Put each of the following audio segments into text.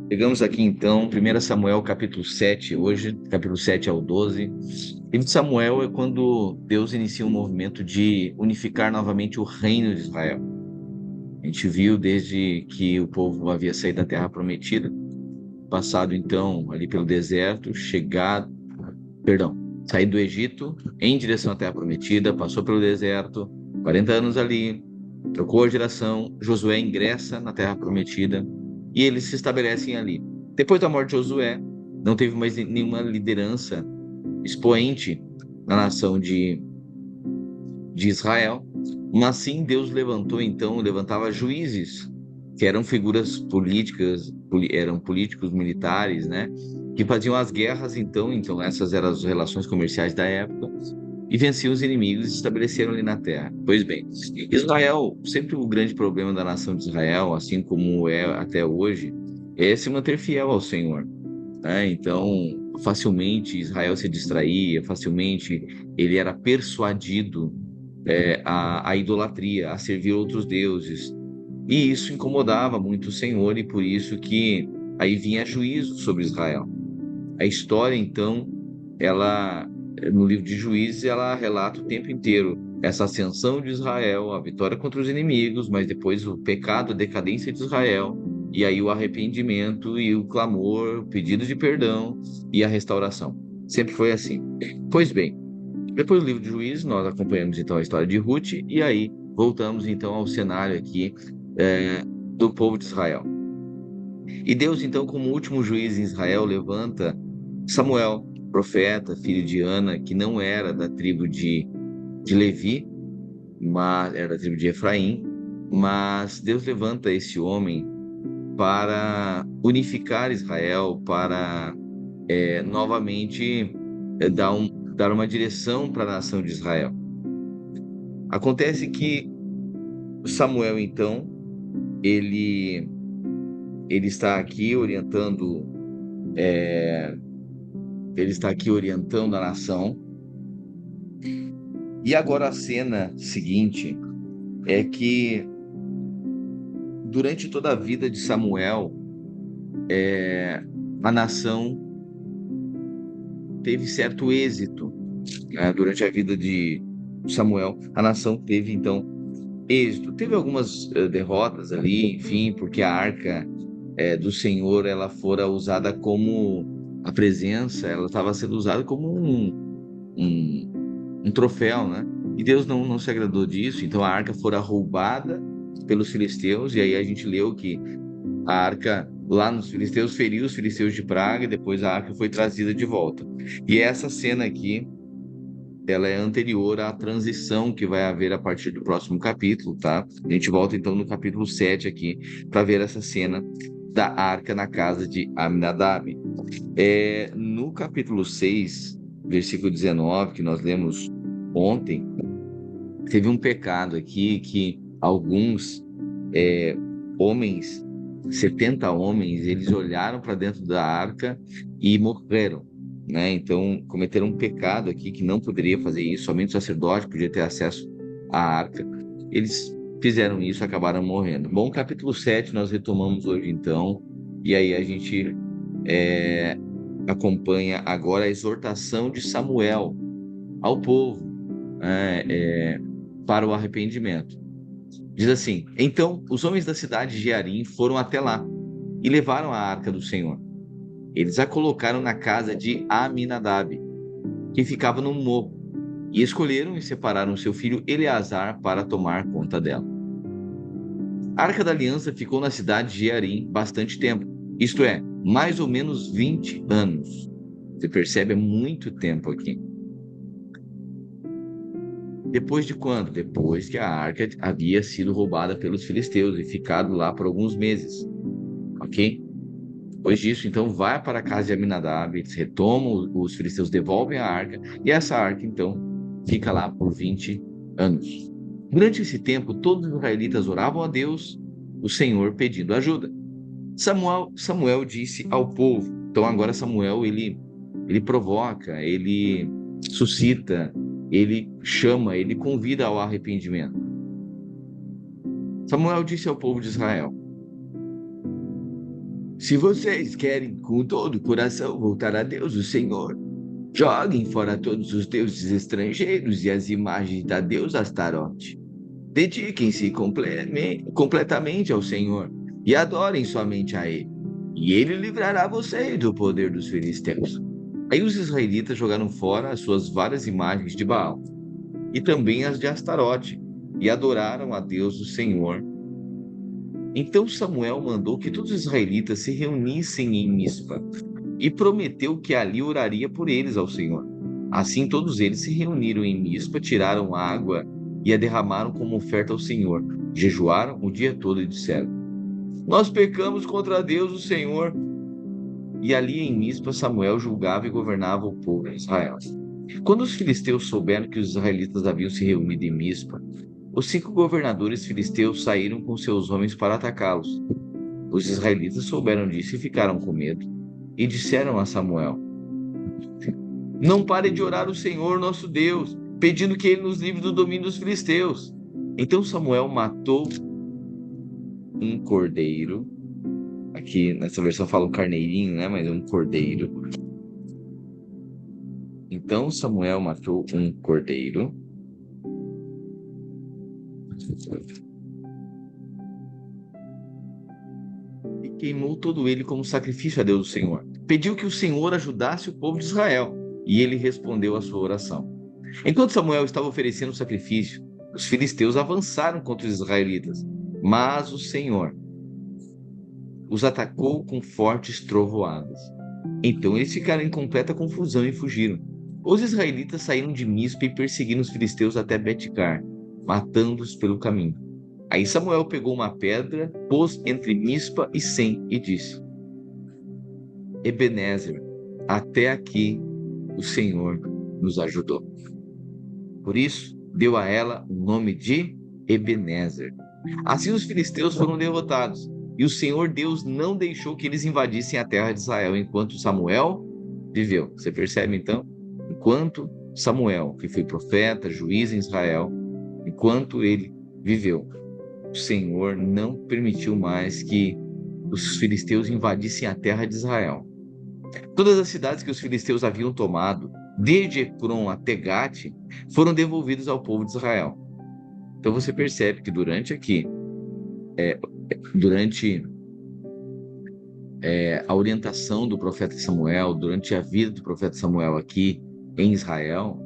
Chegamos aqui então, 1 Samuel capítulo 7, hoje, capítulo 7 ao 12. O livro de Samuel é quando Deus inicia um movimento de unificar novamente o reino de Israel. A gente viu desde que o povo havia saído da terra prometida, passado então ali pelo deserto, saído do Egito em direção à terra prometida, passou pelo deserto, 40 anos ali, trocou a geração, Josué ingressa na terra prometida e eles se estabelecem ali. Depois da morte de Josué, não teve mais nenhuma liderança expoente na nação de Israel, mas sim Deus levantou então, levantava juízes, que eram figuras políticas, eram políticos militares, né? Que faziam as guerras então essas eram as relações comerciais da época, e venciam os inimigos e se estabeleceram ali na terra. Pois bem, Israel, sempre o grande problema da nação de Israel, assim como é até hoje, é se manter fiel ao Senhor, né? Então, facilmente Israel se distraía, facilmente ele era persuadido à idolatria, a servir outros deuses. E isso incomodava muito o Senhor, e por isso que aí vinha juízo sobre Israel. A história, então, ela, no livro de Juízes, ela relata o tempo inteiro essa ascensão de Israel, a vitória contra os inimigos, mas depois o pecado, a decadência de Israel, e aí o arrependimento e o clamor, o pedido de perdão e a restauração. Sempre foi assim. Pois bem, depois do livro de Juízes, nós acompanhamos então a história de Ruth, e aí voltamos então ao cenário aqui do povo de Israel. E Deus, então, como último juiz em Israel, levanta Samuel, profeta, filho de Ana, que não era da tribo de Levi, mas era da tribo de Efraim, mas Deus levanta esse homem para unificar Israel, para novamente dar uma direção para a nação de Israel. Acontece que Samuel, então, ele, ele está aqui orientando, ele está aqui orientando a nação. E agora a cena seguinte é que durante toda a vida de Samuel, a nação teve certo êxito, né? Durante a vida de Samuel, a nação teve então êxito. Teve algumas derrotas ali, enfim, porque a arca do Senhor ela fora usada como a presença, ela estava sendo usada como um troféu, né? E Deus não se agradou disso, então a arca fora roubada pelos filisteus, e aí a gente leu que a arca lá nos filisteus feriu os filisteus de praga, e depois a arca foi trazida de volta. E essa cena aqui, ela é anterior à transição que vai haver a partir do próximo capítulo, tá? A gente volta então no capítulo 7 aqui para ver essa cena da arca na casa de Aminadab. No capítulo 6, versículo 19, que nós lemos ontem, teve um pecado aqui que alguns homens, 70 homens, eles olharam para dentro da arca e morreram, né? Então, cometeram um pecado aqui que não poderia fazer isso, somente o sacerdote podia ter acesso à arca. Eles fizeram isso, acabaram morrendo. Bom, capítulo 7 nós retomamos hoje então, e aí a gente é, acompanha agora a exortação de Samuel ao povo, né, para o arrependimento. Diz assim: Então os homens da cidade de Jearim foram até lá e levaram a arca do Senhor. Eles a colocaram na casa de Aminadab, que ficava no morro, e escolheram e separaram seu filho Eleazar para tomar conta dela. A arca da aliança ficou na cidade de Jearim bastante tempo, isto é, mais ou menos 20 anos. Você percebe, é muito tempo aqui. Depois de quando? Depois que a arca havia sido roubada pelos filisteus e ficado lá por alguns meses, ok? Depois disso, então, vai para a casa de Aminadab, eles retomam, os filisteus devolvem a arca, e essa arca, então, fica lá por 20 anos. Durante esse tempo, todos os israelitas oravam a Deus, o Senhor, pedindo ajuda. Samuel disse ao povo, então agora Samuel, ele provoca, ele suscita, ele chama, ele convida ao arrependimento. Samuel disse ao povo de Israel: Se vocês querem com todo o coração voltar a Deus, o Senhor, joguem fora todos os deuses estrangeiros e as imagens da deusa Astarote. Dediquem-se completamente ao Senhor e adorem somente a Ele. E Ele livrará vocês do poder dos filisteus. Aí os israelitas jogaram fora as suas várias imagens de Baal e também as de Astarote e adoraram a Deus, o Senhor. Então Samuel mandou que todos os israelitas se reunissem em Mispa e prometeu que ali oraria por eles ao Senhor. Assim todos eles se reuniram em Mispa, tiraram água e a derramaram como oferta ao Senhor. Jejuaram o dia todo e disseram: Nós pecamos contra Deus, o Senhor. E ali em Mispa, Samuel julgava e governava o povo de Israel. Quando os filisteus souberam que os israelitas haviam se reunido em Mispa, os 5 governadores filisteus saíram com seus homens para atacá-los. Os israelitas souberam disso e ficaram com medo. E disseram a Samuel: Não pare de orar ao Senhor nosso Deus, pedindo que ele nos livre do domínio dos filisteus. Então Samuel matou um cordeiro. Aqui nessa versão fala um carneirinho, né? Mas é um cordeiro. Então Samuel matou um cordeiro e queimou todo ele como sacrifício a Deus do Senhor. Pediu que o Senhor ajudasse o povo de Israel, e ele respondeu à sua oração. Enquanto Samuel estava oferecendo o sacrifício, os filisteus avançaram contra os israelitas, mas o Senhor os atacou com fortes trovoadas. Então eles ficaram em completa confusão e fugiram. Os israelitas saíram de Mispa e perseguiram os filisteus até Bet-car, matando-os pelo caminho. Aí Samuel pegou uma pedra, pôs entre Mispa e Sem e disse: Ebenezer, até aqui o Senhor nos ajudou. Por isso, deu a ela o nome de Ebenezer. Assim os filisteus foram derrotados, e o Senhor Deus não deixou que eles invadissem a terra de Israel enquanto Samuel viveu. Você percebe então? Enquanto Samuel, que foi profeta, juiz em Israel, enquanto ele viveu, o Senhor não permitiu mais que os filisteus invadissem a terra de Israel. Todas as cidades que os filisteus haviam tomado, desde Ecrom até Gate, foram devolvidas ao povo de Israel. Então você percebe que durante a orientação do profeta Samuel, durante a vida do profeta Samuel aqui em Israel,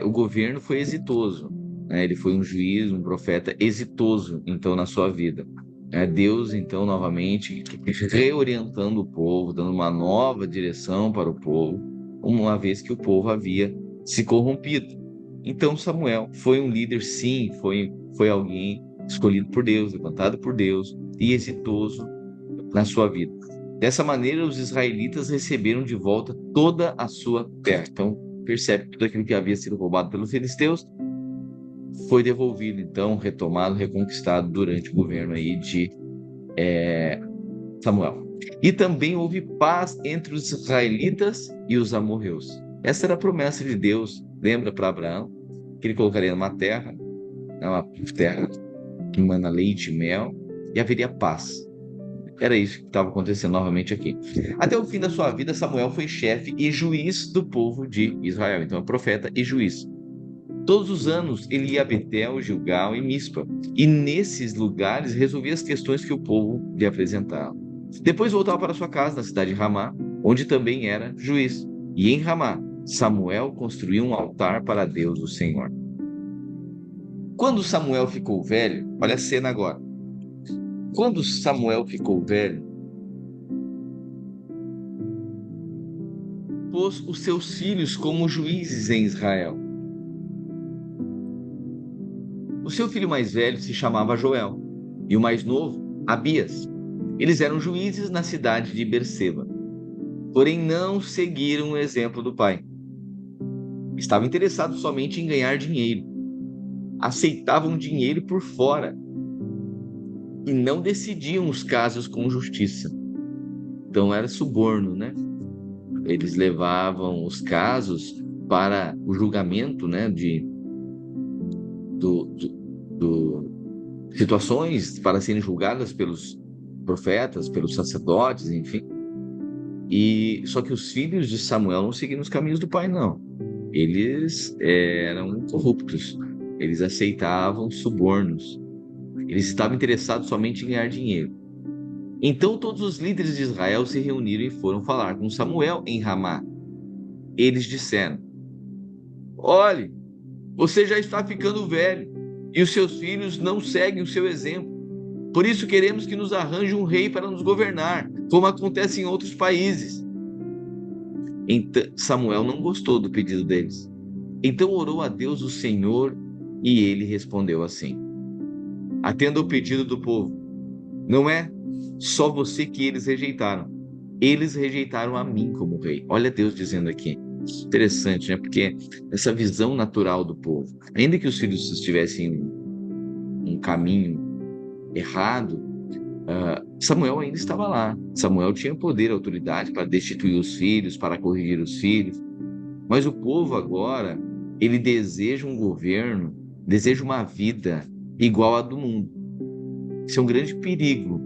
o governo foi exitoso, né? Ele foi um juiz, um profeta exitoso, então, na sua vida. Deus, então, novamente, reorientando o povo, dando uma nova direção para o povo, uma vez que o povo havia se corrompido. Então, Samuel foi um líder, sim, foi alguém escolhido por Deus, levantado por Deus e exitoso na sua vida. Dessa maneira, os israelitas receberam de volta toda a sua terra. Então, percebe que tudo aquilo que havia sido roubado pelos filisteus foi devolvido, então, retomado, reconquistado durante o governo aí de Samuel. E também houve paz entre os israelitas e os amorreus. Essa era a promessa de Deus, lembra, para Abraão, que ele colocaria numa terra, uma terra que emana leite e mel, e haveria paz. Era isso que estava acontecendo novamente aqui. Até o fim da sua vida, Samuel foi chefe e juiz do povo de Israel. Então, é profeta e juiz. Todos os anos ele ia a Betel, Gilgal e Mispa. E nesses lugares resolvia as questões que o povo lhe apresentava. Depois voltava para sua casa, na cidade de Ramá, onde também era juiz. E em Ramá, Samuel construiu um altar para Deus, o Senhor. Quando Samuel ficou velho, olha a cena agora. Quando Samuel ficou velho, pôs os seus filhos como juízes em Israel. O seu filho mais velho se chamava Joel, e o mais novo, Abias. Eles eram juízes na cidade de Berseba. Porém, não seguiram o exemplo do pai. Estavam interessados somente em ganhar dinheiro. Aceitavam dinheiro por fora e não decidiam os casos com justiça. Então era suborno, né? Eles levavam os casos para o julgamento, né, de situações para serem julgadas pelos profetas, pelos sacerdotes, enfim. E só que os filhos de Samuel não seguiram os caminhos do pai, não. Eles eram corruptos. Eles aceitavam subornos. Eles estavam interessados somente em ganhar dinheiro. Então todos os líderes de Israel se reuniram e foram falar com Samuel em Ramá. Eles disseram: Olhe, você já está ficando velho e os seus filhos não seguem o seu exemplo. Por isso queremos que nos arranje um rei para nos governar, como acontece em outros países. Então, Samuel não gostou do pedido deles. Então orou a Deus o Senhor e ele respondeu assim: Atenda ao pedido do povo. Não é só você que eles rejeitaram. Eles rejeitaram a mim como rei. Olha Deus dizendo aqui. Interessante, né? Porque essa visão natural do povo, ainda que os filhos estivessem em um caminho errado, Samuel ainda estava lá. Samuel tinha poder, autoridade para destituir os filhos, para corrigir os filhos. Mas o povo agora, ele deseja um governo, deseja uma vida igual à do mundo. Isso é um grande perigo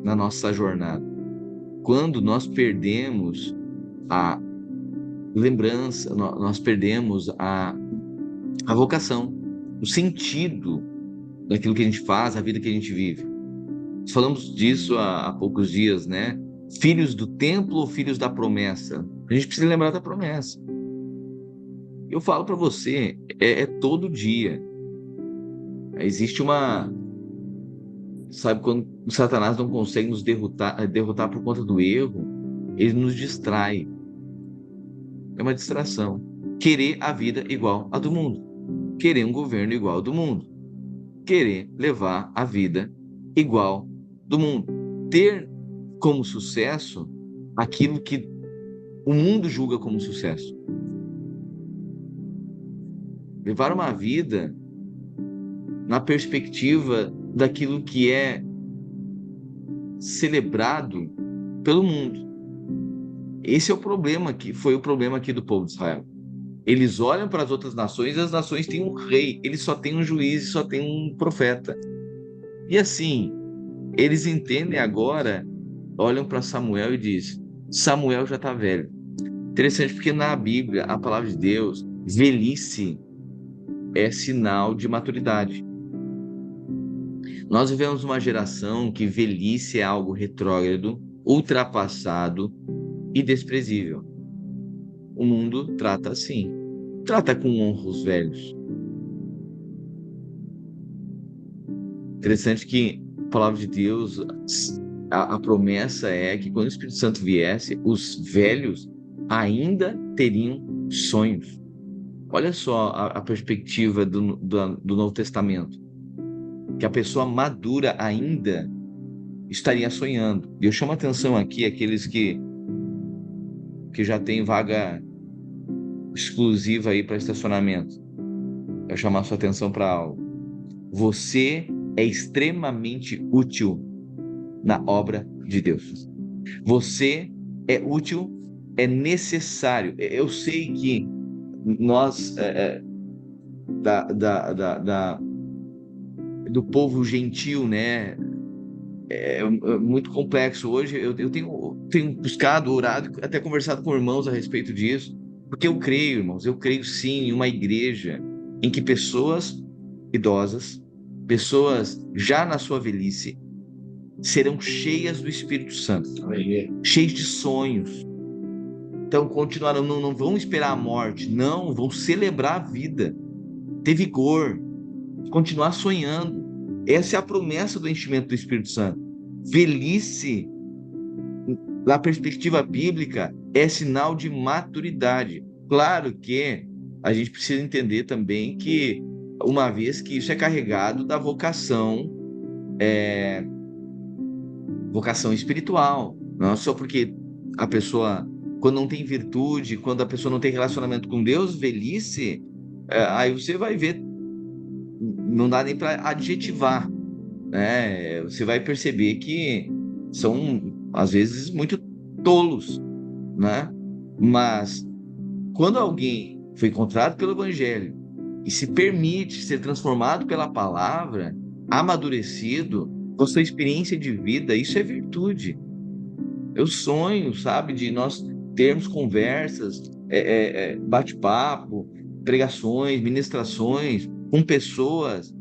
na nossa jornada. Quando nós perdemos a lembrança, nós perdemos a vocação, o sentido daquilo que a gente faz, a vida que a gente vive. Nós falamos disso há poucos dias, né? Filhos do templo ou filhos da promessa? A gente precisa lembrar da promessa. Eu falo para você, é todo dia. Existe uma... Sabe, quando o Satanás não consegue nos derrotar por conta do erro, ele nos distrai. É uma distração. Querer a vida igual à do mundo. Querer um governo igual ao do mundo. Querer levar a vida igual do mundo. Ter como sucesso aquilo que o mundo julga como sucesso. Levar uma vida na perspectiva daquilo que é celebrado pelo mundo. Esse é o problema, que foi o problema aqui do povo de Israel. Eles olham para as outras nações e as nações têm um rei, eles só têm um juiz, só têm um profeta. E assim, eles entendem agora, olham para Samuel e dizem: Samuel já está velho. Interessante porque na Bíblia, a palavra de Deus, velhice é sinal de maturidade. Nós vivemos uma geração que velhice é algo retrógrado, ultrapassado e desprezível. O mundo trata assim. Trata com honra os velhos. Interessante que a palavra de Deus, a promessa é que quando o Espírito Santo viesse, os velhos ainda teriam sonhos. Olha só a perspectiva do Novo Testamento. Que a pessoa madura ainda estaria sonhando. E eu chamo a atenção aqui aqueles que já têm vaga exclusiva aí para estacionamento. Eu chamar a sua atenção para algo. Você é extremamente útil na obra de Deus. Você é útil, é necessário. Eu sei que nós do povo gentil, né? É muito complexo. Hoje eu tenho buscado, orado, até conversado com irmãos a respeito disso, porque eu creio, irmãos, eu creio sim em uma igreja em que pessoas idosas, pessoas já na sua velhice, serão cheias do Espírito Santo, cheias de sonhos. Então continuarão, não vão esperar a morte, não, vão celebrar a vida, ter vigor, continuar sonhando. Essa é a promessa do enchimento do Espírito Santo. Velhice, na perspectiva bíblica, é sinal de maturidade. Claro que a gente precisa entender também que, uma vez que isso é carregado da vocação espiritual, não é só porque a pessoa, quando não tem virtude, quando a pessoa não tem relacionamento com Deus, velhice, aí você vai ver, não dá nem para adjetivar, né? Você vai perceber que são, às vezes, muito tolos, né? Mas quando alguém foi encontrado pelo Evangelho e se permite ser transformado pela palavra, amadurecido, com a sua experiência de vida, isso é virtude. Eu sonho, sabe, de nós termos conversas, bate-papo, pregações, ministrações com pessoas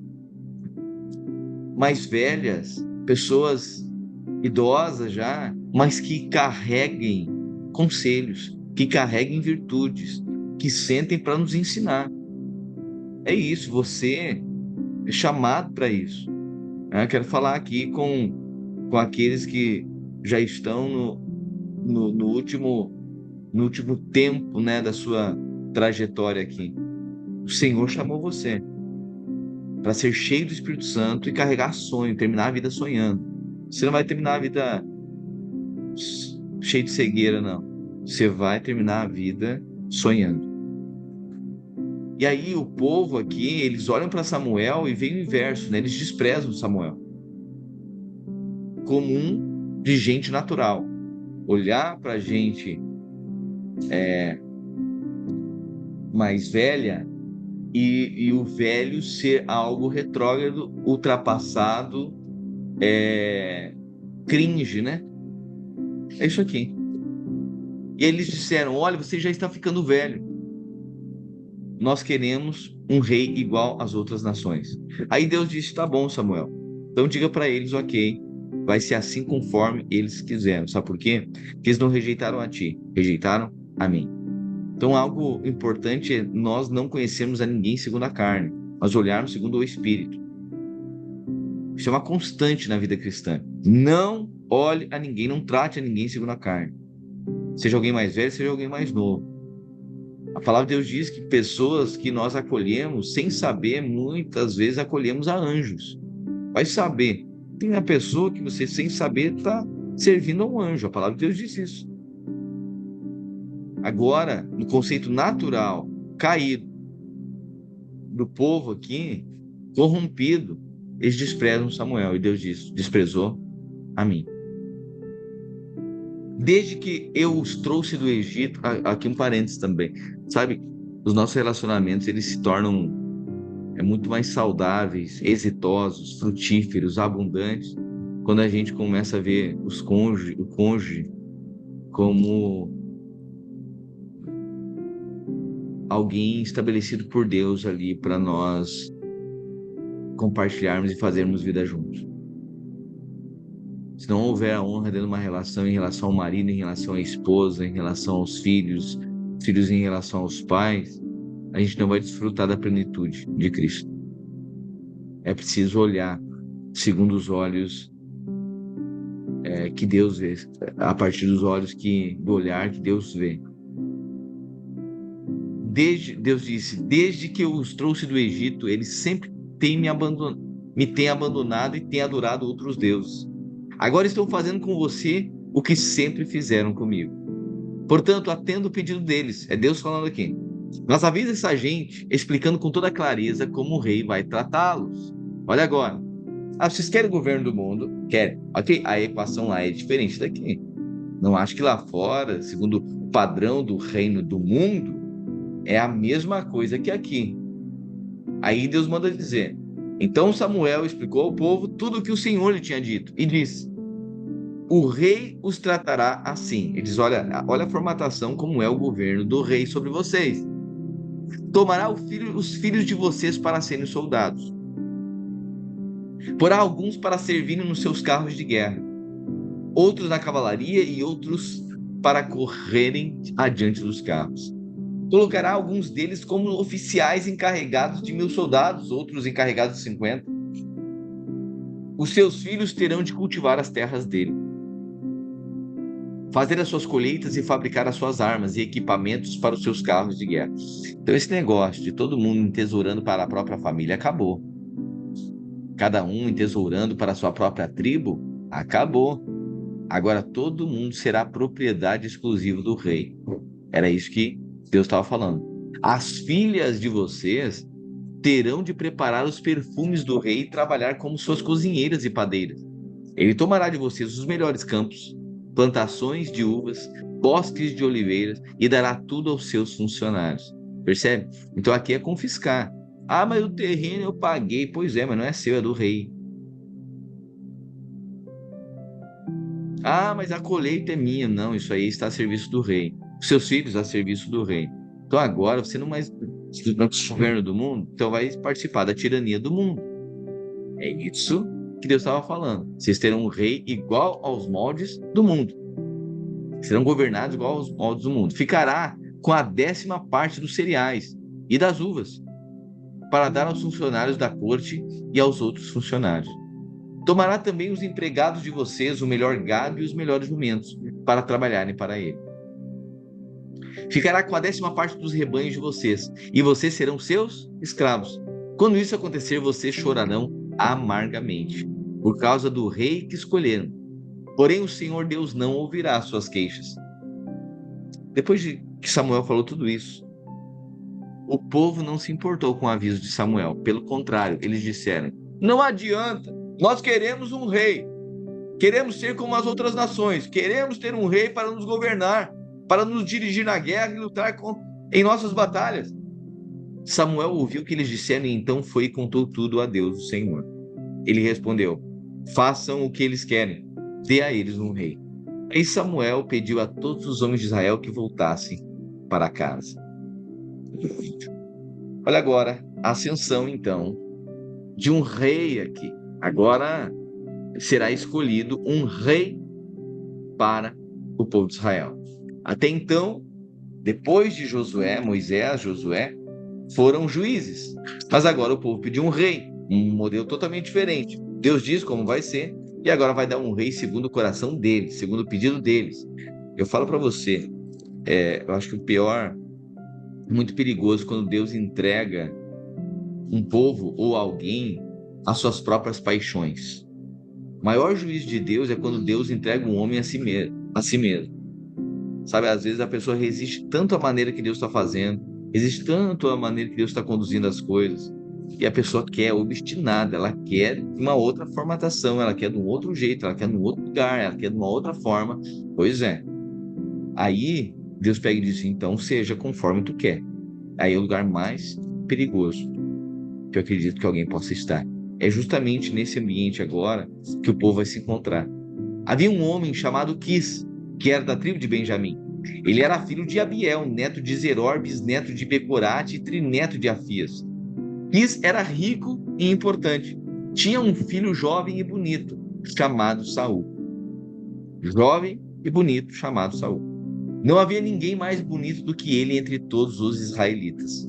mais velhas, pessoas idosas já, mas que carreguem conselhos, que carreguem virtudes, que sentem para nos ensinar. É isso, você é chamado para isso. Quero falar aqui com aqueles que já estão no último tempo, né, da sua trajetória aqui. O Senhor chamou você para ser cheio do Espírito Santo e carregar sonho, terminar a vida sonhando. Você não vai terminar a vida cheio de cegueira, não. Você vai terminar a vida sonhando. E aí o povo aqui, eles olham para Samuel e veem o inverso, né? Eles desprezam Samuel como um de gente natural. Olhar para gente mais velha e o velho ser algo retrógrado, ultrapassado, cringe, né? É isso aqui. E eles disseram: olha, você já está ficando velho. Nós queremos um rei igual às outras nações. Aí Deus disse: tá bom, Samuel. Então diga para eles: ok, vai ser assim conforme eles quiseram. Sabe por quê? Porque eles não rejeitaram a ti, rejeitaram a mim. Então algo importante é nós não conhecermos a ninguém segundo a carne, mas olharmos segundo o Espírito. Isso é uma constante na vida cristã. Não olhe a ninguém, não trate a ninguém segundo a carne. Seja alguém mais velho, seja alguém mais novo. A palavra de Deus diz que pessoas que nós acolhemos, sem saber, muitas vezes acolhemos a anjos. Vai saber. Tem uma pessoa que você, sem saber, está servindo a um anjo. A palavra de Deus diz isso. Agora, no conceito natural, caído, do povo aqui, corrompido, eles desprezam Samuel. E Deus diz: desprezou a mim. Desde que eu os trouxe do Egito, aqui um parênteses também, sabe? Os nossos relacionamentos, eles se tornam muito mais saudáveis, exitosos, frutíferos, abundantes, quando a gente começa a ver o cônjuge como alguém estabelecido por Deus ali para nós compartilharmos e fazermos vida juntos. Se não houver a honra dentro de uma relação, em relação ao marido, em relação à esposa, em relação aos filhos em relação aos pais, a gente não vai desfrutar da plenitude de Cristo. É preciso olhar segundo os olhos que Deus vê, a partir dos olhos do olhar que Deus vê. Deus disse: desde que eu os trouxe do Egito, eles sempre têm me têm abandonado e têm adorado outros deuses. Agora estão fazendo com você o que sempre fizeram comigo. Portanto, atenda o pedido deles. É Deus falando aqui. Mas avisa essa gente, explicando com toda clareza como o rei vai tratá-los. Olha agora. Vocês querem o governo do mundo? Querem. Ok, a equação lá é diferente daqui. Não acho que lá fora, segundo o padrão do reino do mundo, é a mesma coisa que aqui. Aí Deus manda dizer: então Samuel explicou ao povo tudo o que o Senhor lhe tinha dito e disse: o rei os tratará assim. Ele diz: olha a formatação, como é o governo do rei sobre vocês. Tomará os filhos de vocês para serem soldados. Porá alguns para servirem nos seus carros de guerra, outros na cavalaria e outros para correrem adiante dos carros. Colocará alguns deles como oficiais encarregados de 1.000 soldados, outros encarregados de 50. Os seus filhos terão de cultivar as terras dele, fazer as suas colheitas e fabricar as suas armas e equipamentos para os seus carros de guerra. Então esse negócio de todo mundo entesourando para a própria família acabou. Cada um entesourando para a sua própria tribo acabou. Agora todo mundo será propriedade exclusiva do rei. Era isso que Deus estava falando. As filhas de vocês terão de preparar os perfumes do rei e trabalhar como suas cozinheiras e padeiras. Ele tomará de vocês os melhores campos, plantações de uvas, bosques de oliveiras e dará tudo aos seus funcionários. Percebe? Então aqui é confiscar. Mas o terreno eu paguei. Pois é, mas não é seu, é do rei. Ah, mas a colheita é minha. Não, isso aí está a serviço do rei. Os seus filhos a serviço do rei. Então agora você não mais não é governo do mundo, então vai participar da tirania do mundo. É isso que Deus estava falando. Vocês terão um rei igual aos moldes do mundo. Serão governados igual aos moldes do mundo. Ficará com a 10ª parte dos cereais e das uvas, para dar aos funcionários da corte e aos outros funcionários. Tomará também os empregados de vocês o melhor gado e os melhores jumentos, para trabalharem para ele. Ficará com a 10ª parte dos rebanhos de vocês, e vocês serão seus escravos. Quando isso acontecer, vocês chorarão amargamente, por causa do rei que escolheram. Porém, o Senhor Deus não ouvirá as suas queixas. Depois de que Samuel falou tudo isso, o povo não se importou com o aviso de Samuel. Pelo contrário, eles disseram: não adianta, nós queremos um rei. Queremos ser como as outras nações. Queremos ter um rei para nos governar, para nos dirigir na guerra e lutar em nossas batalhas. Samuel ouviu o que eles disseram e então foi e contou tudo a Deus, o Senhor. Ele respondeu: façam o que eles querem, dê a eles um rei. Aí Samuel pediu a todos os homens de Israel que voltassem para casa. Olha agora a ascensão, então, de um rei aqui. Agora será escolhido um rei para o povo de Israel. Até então, depois de Josué, foram juízes. Mas agora o povo pediu um rei, um modelo totalmente diferente. Deus diz como vai ser, e agora vai dar um rei segundo o coração deles, segundo o pedido deles. Eu falo para você, eu acho que o pior, muito perigoso, quando Deus entrega um povo ou alguém às suas próprias paixões. O maior juízo de Deus é quando Deus entrega um homem a si mesmo. Sabe, às vezes a pessoa resiste tanto à maneira que Deus está fazendo, resiste tanto à maneira que Deus está conduzindo as coisas, e a pessoa quer, obstinada, ela quer uma outra formatação, ela quer de um outro jeito, ela quer de um outro lugar, ela quer de uma outra forma. Pois é. Aí Deus pega e diz: então seja conforme tu quer. Aí é o lugar mais perigoso que eu acredito que alguém possa estar. É justamente nesse ambiente agora que o povo vai se encontrar. Havia um homem chamado Quis, que era da tribo de Benjamim. Ele era filho de Abiel, neto de Zeror, bisneto de Becorate e trineto de Afias. Quis era rico e importante. Tinha um filho jovem e bonito, chamado Saul. Jovem e bonito, chamado Saul. Não havia ninguém mais bonito do que ele entre todos os israelitas.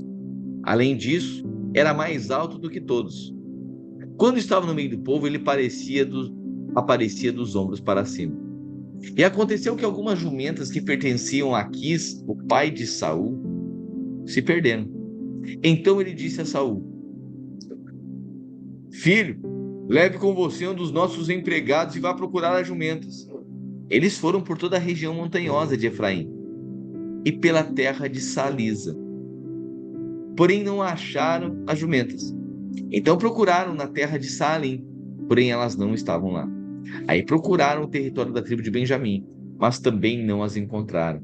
Além disso, era mais alto do que todos. Quando estava no meio do povo, ele aparecia dos ombros para cima. E aconteceu que algumas jumentas que pertenciam a Quis, o pai de Saul, se perderam. Então ele disse a Saul: filho, leve com você um dos nossos empregados e vá procurar as jumentas. Eles foram por toda a região montanhosa de Efraim e pela terra de Salisa, porém não acharam as jumentas. Então procuraram na terra de Salim, porém elas não estavam lá. Aí procuraram o território da tribo de Benjamim, mas também não as encontraram.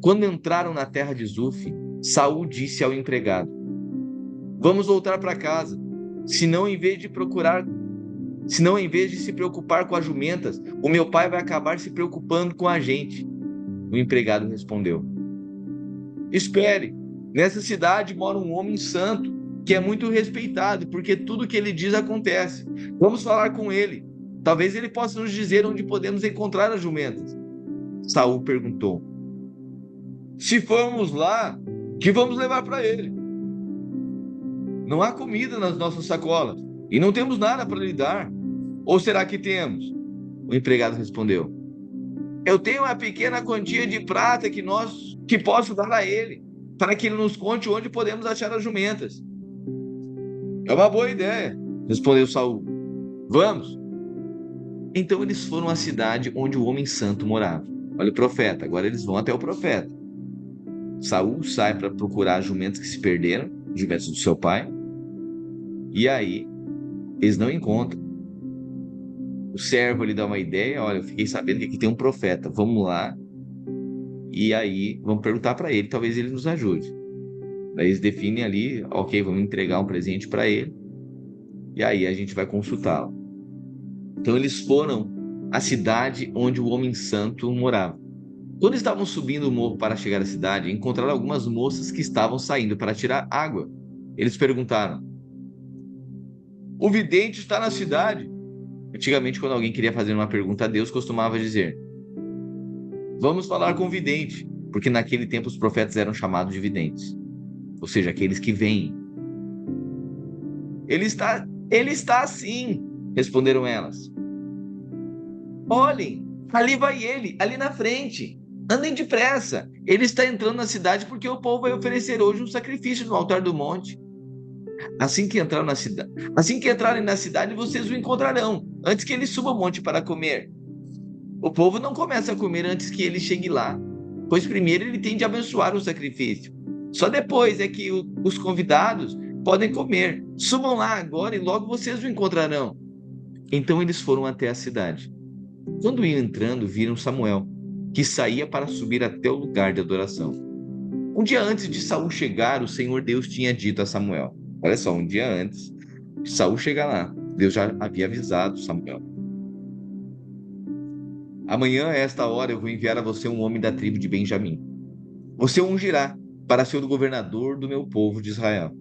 Quando entraram na terra de Zuf, Saul disse ao empregado: vamos voltar para casa, senão em vez de se preocupar com as jumentas, o meu pai vai acabar se preocupando com a gente. O empregado respondeu: espere, nessa cidade mora um homem santo, que é muito respeitado, porque tudo que ele diz acontece. Vamos falar com ele. Talvez ele possa nos dizer onde podemos encontrar as jumentas. Saul perguntou: se formos lá, que vamos levar para ele? Não há comida nas nossas sacolas e não temos nada para lhe dar. Ou será que temos? O empregado respondeu: eu tenho uma pequena quantia de prata que posso dar a ele, para que ele nos conte onde podemos achar as jumentas. É uma boa ideia, respondeu Saul. Vamos. Então eles foram à cidade onde o homem santo morava. Olha o profeta, agora eles vão até o profeta. Saul sai para procurar as jumentas que se perderam, jumentas do seu pai, e aí eles não encontram. O servo lhe dá uma ideia: olha, eu fiquei sabendo que aqui tem um profeta, vamos lá, e aí vamos perguntar para ele, talvez ele nos ajude. Daí eles definem ali: ok, vamos entregar um presente para ele, e aí a gente vai consultá-lo. Então eles foram a cidade onde o homem santo morava. Quando estavam subindo o morro para chegar à cidade, encontraram algumas moças que estavam saindo para tirar água. Eles perguntaram: "O vidente está na cidade?" Antigamente, quando alguém queria fazer uma pergunta a Deus, costumava dizer: "Vamos falar com o vidente", porque naquele tempo os profetas eram chamados de videntes, ou seja, aqueles que veem. Ele está sim, responderam elas. Olhem, ali vai ele, ali na frente. Andem depressa. Ele está entrando na cidade porque o povo vai oferecer hoje um sacrifício no altar do monte. Assim que entrarem na cidade, vocês o encontrarão, antes que ele suba o monte para comer. O povo não começa a comer antes que ele chegue lá, pois primeiro ele tem de abençoar o sacrifício. Só depois é que os convidados podem comer. Subam lá agora e logo vocês o encontrarão. Então eles foram até a cidade. Quando iam entrando, viram Samuel, que saía para subir até o lugar de adoração. Um dia antes de Saul chegar, o Senhor Deus tinha dito a Samuel. Olha só, um dia antes de Saul chegar lá, Deus já havia avisado Samuel. Amanhã, a esta hora, eu vou enviar a você um homem da tribo de Benjamim. Você o ungirá para ser o governador do meu povo de Israel.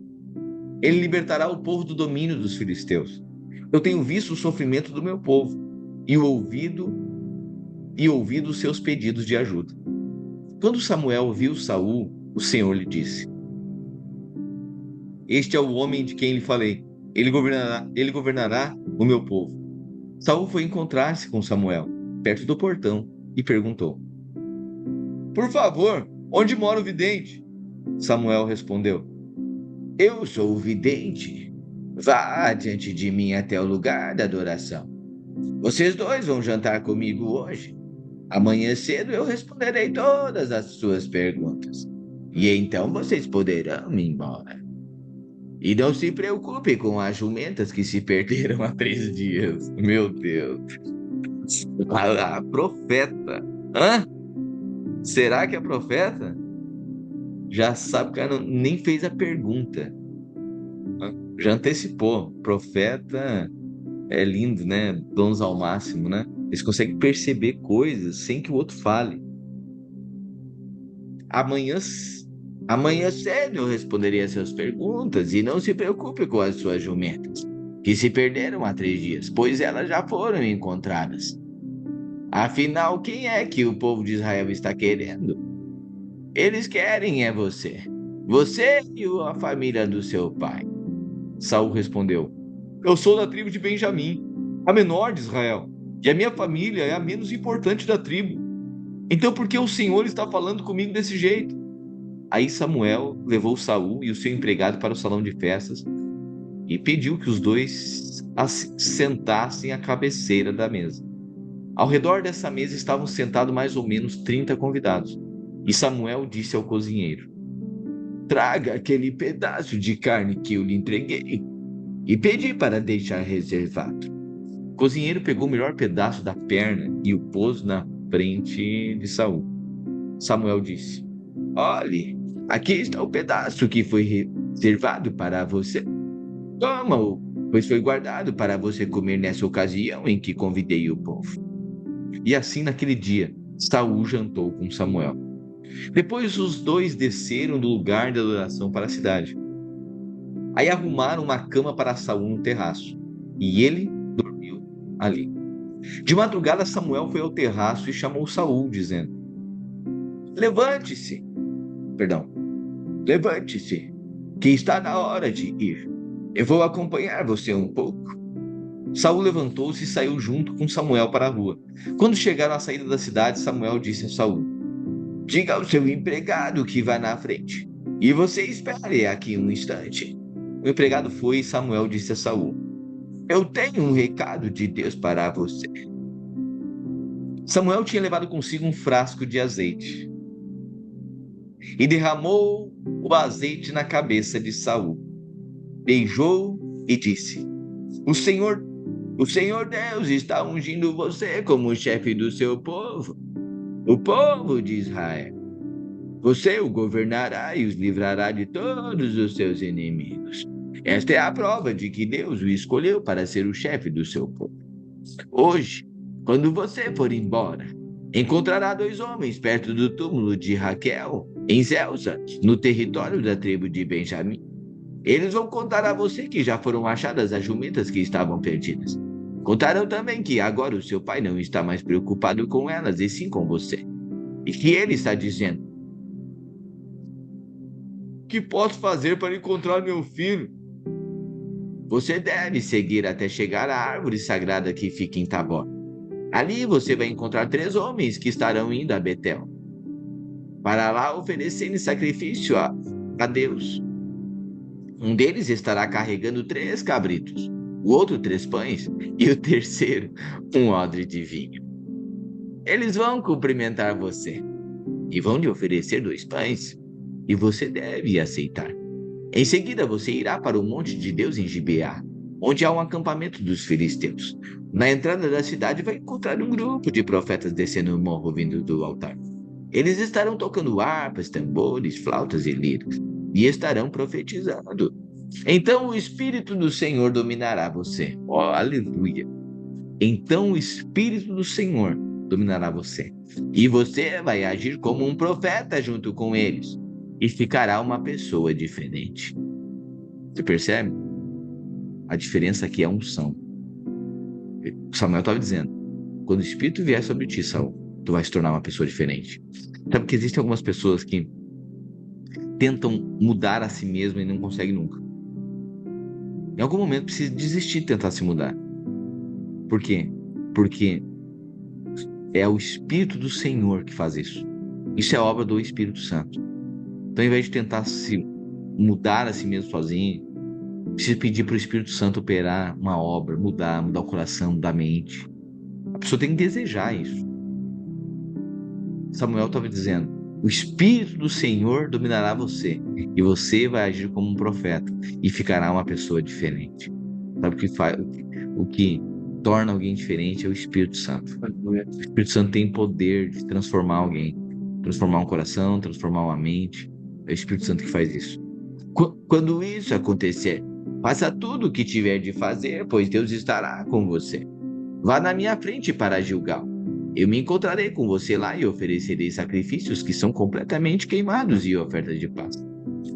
Ele libertará o povo do domínio dos filisteus. Eu tenho visto o sofrimento do meu povo e ouvido os seus pedidos de ajuda. Quando Samuel viu Saul, o Senhor lhe disse: Este é o homem de quem lhe falei. Ele governará o meu povo. Saul foi encontrar-se com Samuel, perto do portão, e perguntou: Por favor, onde mora o vidente? Samuel respondeu: Eu sou o vidente. Vá adiante de mim até o lugar da adoração. Vocês dois vão jantar comigo hoje. Amanhã cedo eu responderei todas as suas perguntas. E então vocês poderão ir embora. E não se preocupe com as jumentas que se perderam há 3 dias. Meu Deus. Profeta. Hã? Será que é profeta? Já sabe, o cara nem fez a pergunta. Já antecipou. Profeta é lindo, né? Dons ao máximo, né? Eles conseguem perceber coisas sem que o outro fale. Amanhã cedo eu responderei as suas perguntas e não se preocupe com as suas jumentas, que se perderam há 3 dias, pois elas já foram encontradas. Afinal, quem é que o povo de Israel está querendo? Eles querem é você. Você e a família do seu pai. Saul respondeu: Eu sou da tribo de Benjamim, a menor de Israel, e a minha família é a menos importante da tribo. Então por que o Senhor está falando comigo desse jeito? Aí Samuel levou Saul e o seu empregado para o salão de festas e pediu que os dois sentassem à cabeceira da mesa. Ao redor dessa mesa estavam sentados mais ou menos 30 convidados. E Samuel disse ao cozinheiro: Traga aquele pedaço de carne que eu lhe entreguei e pedi para deixar reservado. O cozinheiro pegou o melhor pedaço da perna e o pôs na frente de Saul. Samuel disse: Olhe, aqui está o pedaço que foi reservado para você. Toma-o, pois foi guardado para você comer nessa ocasião em que convidei o povo. E assim, naquele dia, Saul jantou com Samuel. Depois os dois desceram do lugar de adoração para a cidade. Aí arrumaram uma cama para Saul no terraço, e ele dormiu ali. De madrugada, Samuel foi ao terraço e chamou Saul, dizendo: Levante-se, que está na hora de ir. Eu vou acompanhar você um pouco. Saul levantou-se e saiu junto com Samuel para a rua. Quando chegaram à saída da cidade, Samuel disse a Saul: Diga ao seu empregado que vá na frente, e você espere aqui um instante. O empregado foi e Samuel disse a Saul: Eu tenho um recado de Deus para você. Samuel tinha levado consigo um frasco de azeite e derramou o azeite na cabeça de Saul. Beijou e disse: O Senhor Deus está ungindo você como chefe do seu povo, o povo de Israel. Você o governará e os livrará de todos os seus inimigos. Esta é a prova de que Deus o escolheu para ser o chefe do seu povo. Hoje, Quando você for embora, encontrará 2 homens perto do túmulo de Raquel, em Zelza, no território da tribo de Benjamim. Eles vão contar a você que já foram achadas as jumentas que estavam perdidas. Contarão também que agora o seu pai não está mais preocupado com elas, e sim com você. E que ele está dizendo: o que posso fazer para encontrar meu filho? Você deve seguir até chegar à árvore sagrada que fica em Tabor. Ali você vai encontrar 3 homens que estarão indo a Betel, para lá oferecerem sacrifício a Deus. Um deles estará carregando 3 cabritos, o outro 3 pães e o terceiro um odre de vinho. Eles vão cumprimentar você e vão lhe oferecer 2 pães, e você deve aceitar. Em seguida você irá para o monte de Deus em Gibeá, onde há um acampamento dos filisteus. Na entrada da cidade vai encontrar um grupo de profetas descendo o morro vindo do altar. Eles estarão tocando harpas, tambores, flautas e liras, e estarão profetizando. Então o Espírito do Senhor dominará você. Oh, aleluia! Então o Espírito do Senhor dominará você. E você vai agir como um profeta junto com eles. E ficará uma pessoa diferente. Você percebe? A diferença aqui é a unção. Samuel estava dizendo: quando o Espírito vier sobre ti, Saul, tu vais se tornar uma pessoa diferente. Sabe que existem algumas pessoas que tentam mudar a si mesmo e não conseguem nunca. Em algum momento precisa desistir de tentar se mudar. Por quê? Porque é o Espírito do Senhor que faz isso. Isso é obra do Espírito Santo. Então, ao invés de tentar se mudar a si mesmo sozinho, precisa pedir para o Espírito Santo operar uma obra, mudar o coração, mudar a mente. A pessoa tem que desejar isso. Samuel estava dizendo: o Espírito do Senhor dominará você, e você vai agir como um profeta, e ficará uma pessoa diferente. Sabe o que torna alguém diferente é o Espírito Santo. O Espírito Santo tem poder de transformar alguém, transformar um coração, transformar uma mente. É o Espírito Santo que faz isso. Quando isso acontecer, faça tudo o que tiver de fazer, pois Deus estará com você. Vá na minha frente para Gilgal. Eu me encontrarei com você lá e oferecerei sacrifícios que são completamente queimados e ofertas de paz.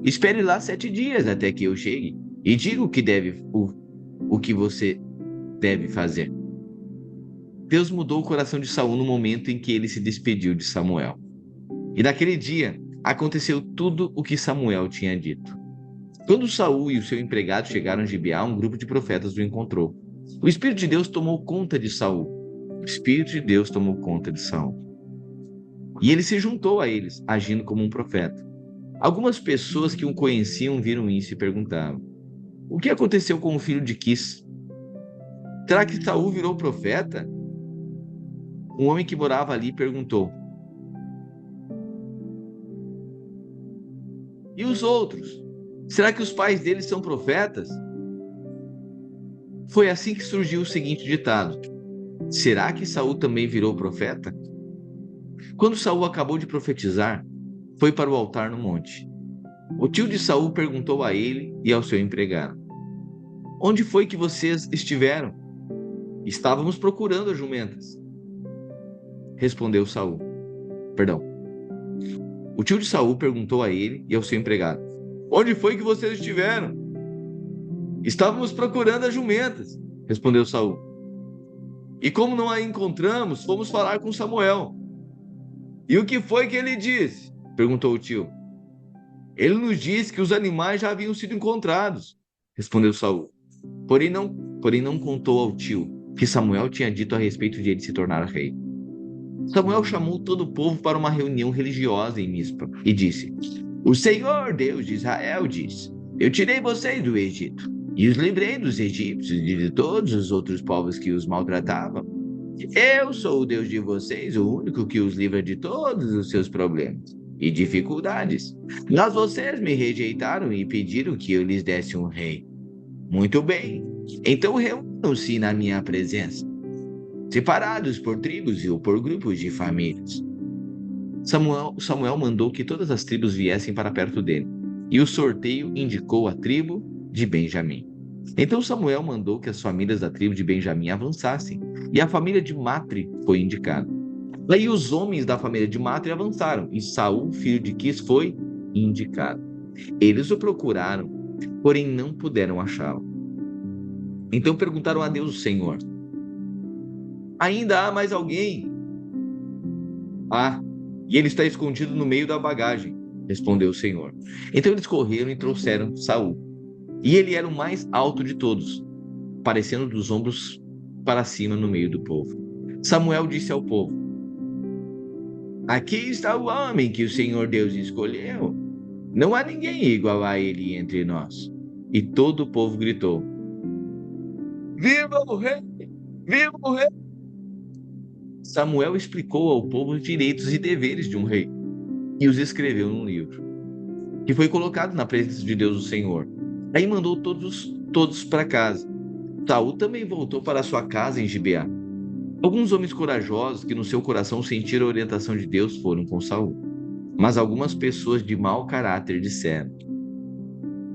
Espere lá 7 dias até que eu chegue e diga o que você deve fazer. Deus mudou o coração de Saul no momento em que ele se despediu de Samuel. E naquele dia aconteceu tudo o que Samuel tinha dito. Quando Saul e o seu empregado chegaram a Gibeá, um grupo de profetas o encontrou. O Espírito de Deus tomou conta de Saul. O Espírito de Deus tomou conta de Saul. E ele se juntou a eles, agindo como um profeta. Algumas pessoas que o conheciam viram isso e perguntavam: o que aconteceu com o filho de Quis? Será que Saul virou profeta? Um homem que morava ali perguntou: e os outros? Será que os pais deles são profetas? Foi assim que surgiu o seguinte ditado: será que Saul também virou profeta? Quando Saul acabou de profetizar, foi para o altar no monte. O tio de Saul perguntou a ele e ao seu empregado: onde foi que vocês estiveram? Estávamos procurando as jumentas. Respondeu Saul. O tio de Saul perguntou a ele e ao seu empregado: onde foi que vocês estiveram? Estávamos procurando as jumentas, respondeu Saul. E como não a encontramos, fomos falar com Samuel. E o que foi que ele disse? Perguntou o tio. Ele nos disse que os animais já haviam sido encontrados, respondeu Saul. Porém não contou ao tio que Samuel tinha dito a respeito de ele se tornar rei. Samuel chamou todo o povo para uma reunião religiosa em Mispa e disse: o Senhor, Deus de Israel, diz: eu tirei vocês do Egito e os livrei dos egípcios e de todos os outros povos que os maltratavam. Eu sou o Deus de vocês, o único que os livra de todos os seus problemas e dificuldades. Mas vocês me rejeitaram e pediram que eu lhes desse um rei. Muito bem, então reúnam-se na minha presença, separados por tribos ou por grupos de famílias. Samuel mandou que todas as tribos viessem para perto dele, e o sorteio indicou a tribo de Benjamim. Então Samuel mandou que as famílias da tribo de Benjamim avançassem, e a família de Matre foi indicada. Daí os homens da família de Matre avançaram, e Saul, filho de Quis, foi indicado. Eles o procuraram, porém não puderam achá-lo. Então perguntaram a Deus, o Senhor: ainda há mais alguém? Ah, e ele está escondido no meio da bagagem, respondeu o Senhor. Então eles correram e trouxeram Saul. E ele era o mais alto de todos, parecendo dos ombros para cima no meio do povo. Samuel disse ao povo: aqui está o homem que o Senhor Deus escolheu. Não há ninguém igual a ele entre nós. E todo o povo gritou: viva o rei! Viva o rei! Samuel explicou ao povo os direitos e deveres de um rei e os escreveu num livro, que foi colocado na presença de Deus, o Senhor. Aí mandou todos para casa. Saul também voltou para sua casa em Gibeá. Alguns homens corajosos que no seu coração sentiram a orientação de Deus foram com Saul. Mas algumas pessoas de mau caráter disseram: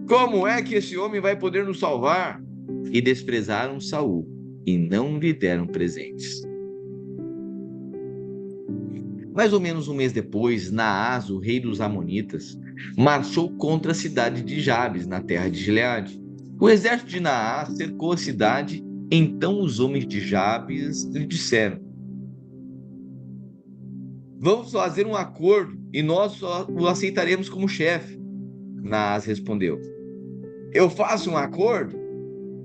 como é que esse homem vai poder nos salvar? E desprezaram Saul e não lhe deram presentes. Mais ou menos um mês depois, Naás, o rei dos Amonitas, marchou contra a cidade de Jabes, na terra de Gileade. O exército de Naás cercou a cidade. Então os homens de Jabes lhe disseram: vamos fazer um acordo e nós só o aceitaremos como chefe. Naás respondeu: eu faço um acordo,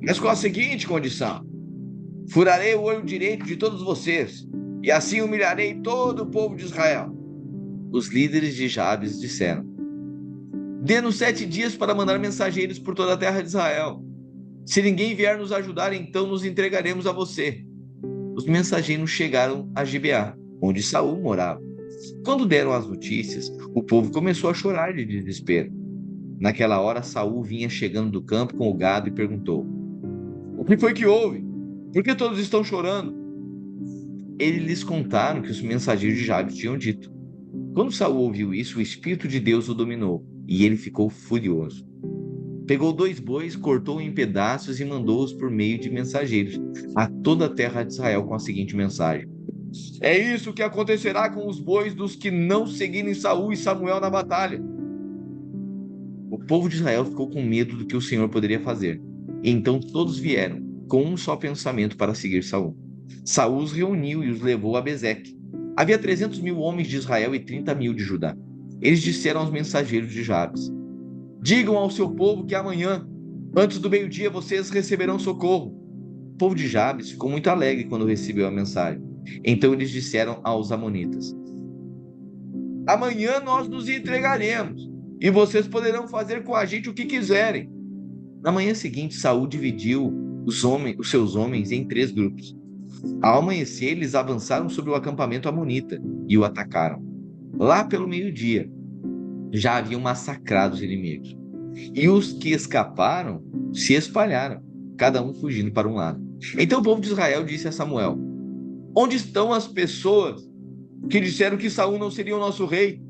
mas com a seguinte condição: furarei o olho direito de todos vocês, e assim humilharei todo o povo de Israel. Os líderes de Jabes disseram: dê-nos 7 dias para mandar mensageiros por toda a terra de Israel. Se ninguém vier nos ajudar, então nos entregaremos a você. Os mensageiros chegaram a Gibeá, onde Saul morava. Quando deram as notícias, o povo começou a chorar de desespero. Naquela hora, Saul vinha chegando do campo com o gado e perguntou: o que foi que houve? Por que todos estão chorando? Eles lhes contaram que os mensageiros de Jabes tinham dito. Quando Saul ouviu isso, o Espírito de Deus o dominou, e ele ficou furioso. Pegou 2 bois, cortou em pedaços e mandou-os por meio de mensageiros a toda a terra de Israel com a seguinte mensagem: é isso que acontecerá com os bois dos que não seguirem Saul e Samuel na batalha. O povo de Israel ficou com medo do que o Senhor poderia fazer. Então todos vieram com um só pensamento para seguir Saul. Saul os reuniu e os levou a Bezeque. Havia 300.000 homens de Israel e 30.000 de Judá. Eles disseram aos mensageiros de Jabes: digam ao seu povo que amanhã, antes do meio-dia, vocês receberão socorro. O povo de Jabes ficou muito alegre quando recebeu a mensagem. Então eles disseram aos amonitas: amanhã nós nos entregaremos, e vocês poderão fazer com a gente o que quiserem. Na manhã seguinte, Saul dividiu os seus homens em 3 grupos. Ao amanhecer, eles avançaram sobre o acampamento amonita e o atacaram. Lá pelo meio-dia, já haviam massacrado os inimigos. E os que escaparam se espalharam, cada um fugindo para um lado. Então o povo de Israel disse a Samuel: onde estão as pessoas que disseram que Saul não seria o nosso rei?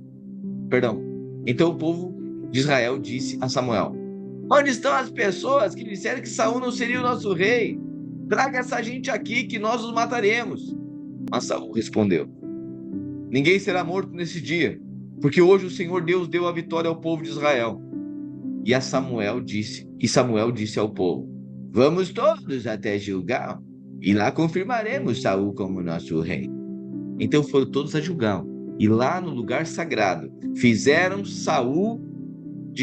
Perdão. Então o povo de Israel disse a Samuel: onde estão as pessoas que disseram que Saul não seria o nosso rei? Traga essa gente aqui que nós os mataremos. Mas Saul respondeu: ninguém será morto nesse dia, porque hoje o Senhor Deus deu a vitória ao povo de Israel. E Samuel disse ao povo: vamos todos até Gilgal, e lá confirmaremos Saul como nosso rei. Então foram todos a Gilgal, e lá no lugar sagrado fizeram de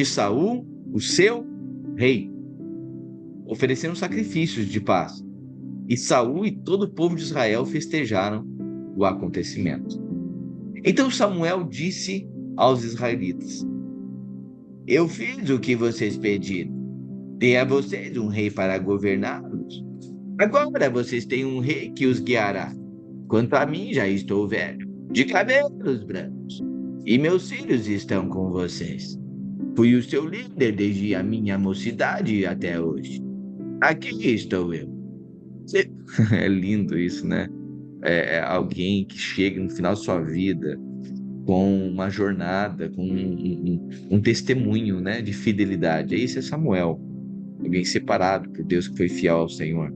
Saul o seu rei. Ofereceram sacrifícios de paz. E Saul e todo o povo de Israel festejaram o acontecimento. Então Samuel disse aos israelitas: eu fiz o que vocês pediram. Dei a vocês um rei para governá-los. Agora vocês têm um rei que os guiará. Quanto a mim, já estou velho, de cabelos brancos, e meus filhos estão com vocês. Fui o seu líder desde a minha mocidade até hoje. Aqui estou eu. É lindo isso, né? É alguém que chega no final da sua vida com uma jornada, com um testemunho, né, de fidelidade. Esse é Samuel, alguém separado por Deus que foi fiel ao Senhor.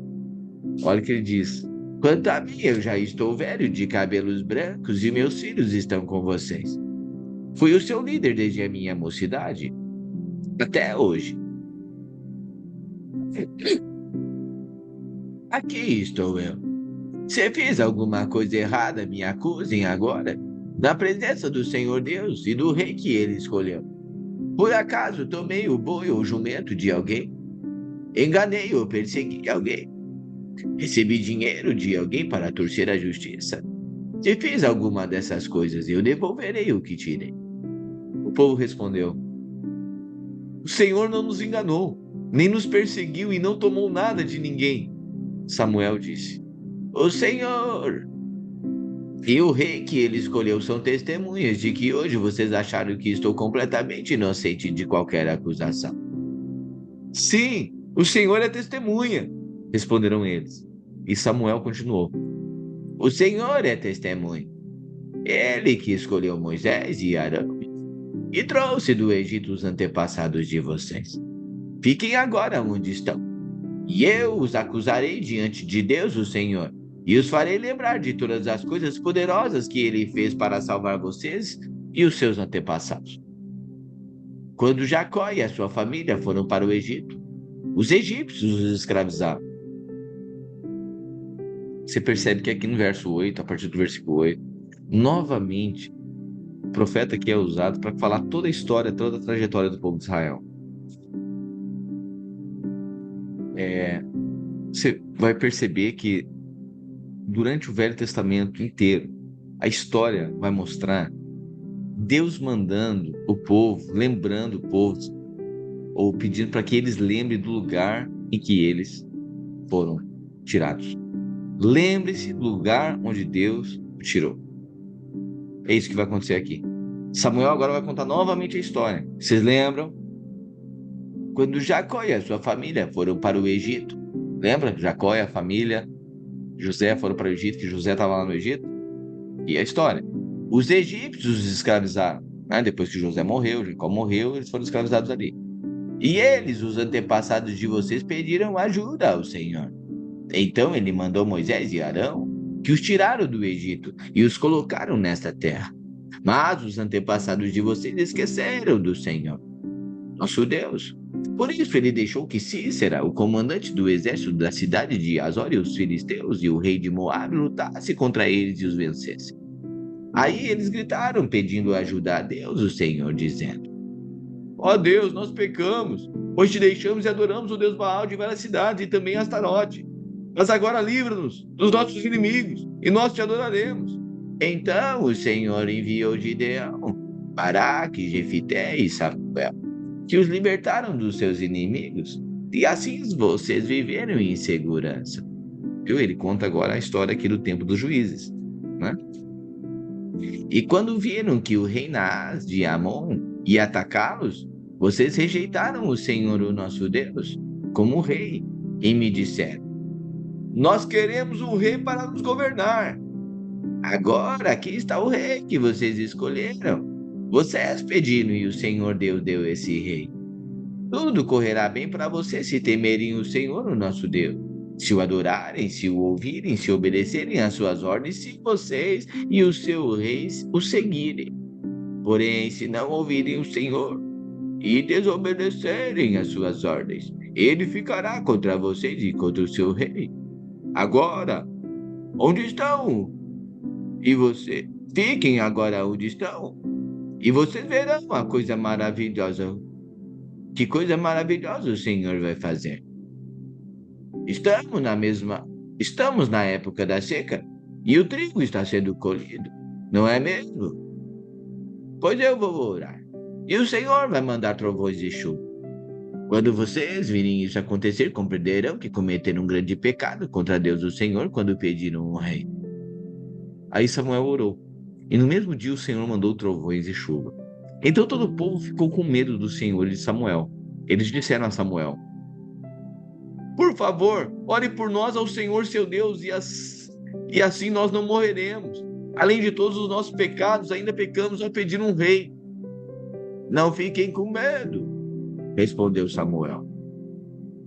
Olha o que ele diz: Quanto a mim, eu já estou velho, de cabelos brancos, e meus filhos estão com vocês. Fui o seu líder desde a minha mocidade até hoje. Aqui estou eu. Se fiz alguma coisa errada, me acusem agora, na presença do Senhor Deus e do rei que ele escolheu. Por acaso tomei o boi ou jumento de alguém? Enganei ou persegui alguém? Recebi dinheiro de alguém para torcer a justiça? Se fiz alguma dessas coisas, eu devolverei o que tirei. O povo respondeu: O Senhor não nos enganou, nem nos perseguiu e não tomou nada de ninguém. Samuel disse: O Senhor e o rei que ele escolheu são testemunhas de que hoje vocês acharam que estou completamente inocente de qualquer acusação. Sim, o Senhor é testemunha, responderam eles. E Samuel continuou: O Senhor é testemunha. Ele que escolheu Moisés e Arão e trouxe do Egito os antepassados de vocês. Fiquem agora onde estão, e eu os acusarei diante de Deus, o Senhor, e os farei lembrar de todas as coisas poderosas que ele fez para salvar vocês e os seus antepassados. Quando Jacó e a sua família foram para o Egito, os egípcios os escravizaram. Você percebe que aqui no verso 8, a partir do versículo 8, novamente, o profeta aqui é usado para falar toda a história, toda a trajetória do povo de Israel. Você vai perceber que durante o Velho Testamento inteiro, a história vai mostrar Deus mandando o povo, lembrando o povo, ou pedindo para que eles lembrem do lugar em que eles foram tirados. Lembre-se do lugar onde Deus o tirou. É isso que vai acontecer aqui. Samuel agora vai contar novamente a história. Vocês lembram? Quando Jacó e a sua família foram para o Egito, lembra? Jacó e a família, José foram para o Egito, que José estava lá no Egito. E a história. Os egípcios os escravizaram. Né? Depois que José morreu, Jacó morreu, eles foram escravizados ali. E eles, os antepassados de vocês, pediram ajuda ao Senhor. Então ele mandou Moisés e Arão, que os tiraram do Egito e os colocaram nesta terra. Mas os antepassados de vocês esqueceram do Senhor, nosso Deus. Por isso ele deixou que Cícera, o comandante do exército da cidade de Azor e os filisteus e o rei de Moabe lutasse contra eles e os vencesse. Aí eles gritaram pedindo ajuda a Deus, o Senhor, dizendo: Ó Deus, nós pecamos, pois te deixamos e adoramos o Deus Baal de várias cidades e também Astarote. Mas agora livra-nos dos nossos inimigos e nós te adoraremos. Então o Senhor enviou Gideão, Baraque, Jefité e Samuel, que os libertaram dos seus inimigos, e assim vocês viveram em segurança. Viu? Ele conta agora a história aqui do tempo dos juízes, né? E quando viram que o rei Naás de Amon ia atacá-los, vocês rejeitaram o Senhor, o nosso Deus, como rei, e me disseram: Nós queremos um rei para nos governar. Agora aqui está o rei que vocês escolheram. Vocês pediram e o Senhor Deus deu esse rei. Tudo correrá bem para vocês se temerem o Senhor, o nosso Deus. Se o adorarem, se o ouvirem, se obedecerem às suas ordens, se vocês e os seus reis o seguirem. Porém, se não ouvirem o Senhor e desobedecerem às suas ordens, ele ficará contra vocês e contra o seu rei. Agora, onde estão? E você? Fiquem agora onde estão, e vocês verão a coisa maravilhosa. Que coisa maravilhosa o Senhor vai fazer. Estamos na época da seca, e o trigo está sendo colhido, não é mesmo? Pois eu vou orar, e o Senhor vai mandar trovões e chuva. Quando vocês virem isso acontecer, compreenderão que cometeram um grande pecado contra Deus o Senhor quando pediram um rei. Aí Samuel orou, e no mesmo dia o Senhor mandou trovões e chuva. Então todo o povo ficou com medo do Senhor e de Samuel. Eles disseram a Samuel: Por favor, ore por nós ao Senhor seu Deus, e assim nós não morreremos. Além de todos os nossos pecados, ainda pecamos ao pedir um rei. Não fiquem com medo, respondeu Samuel.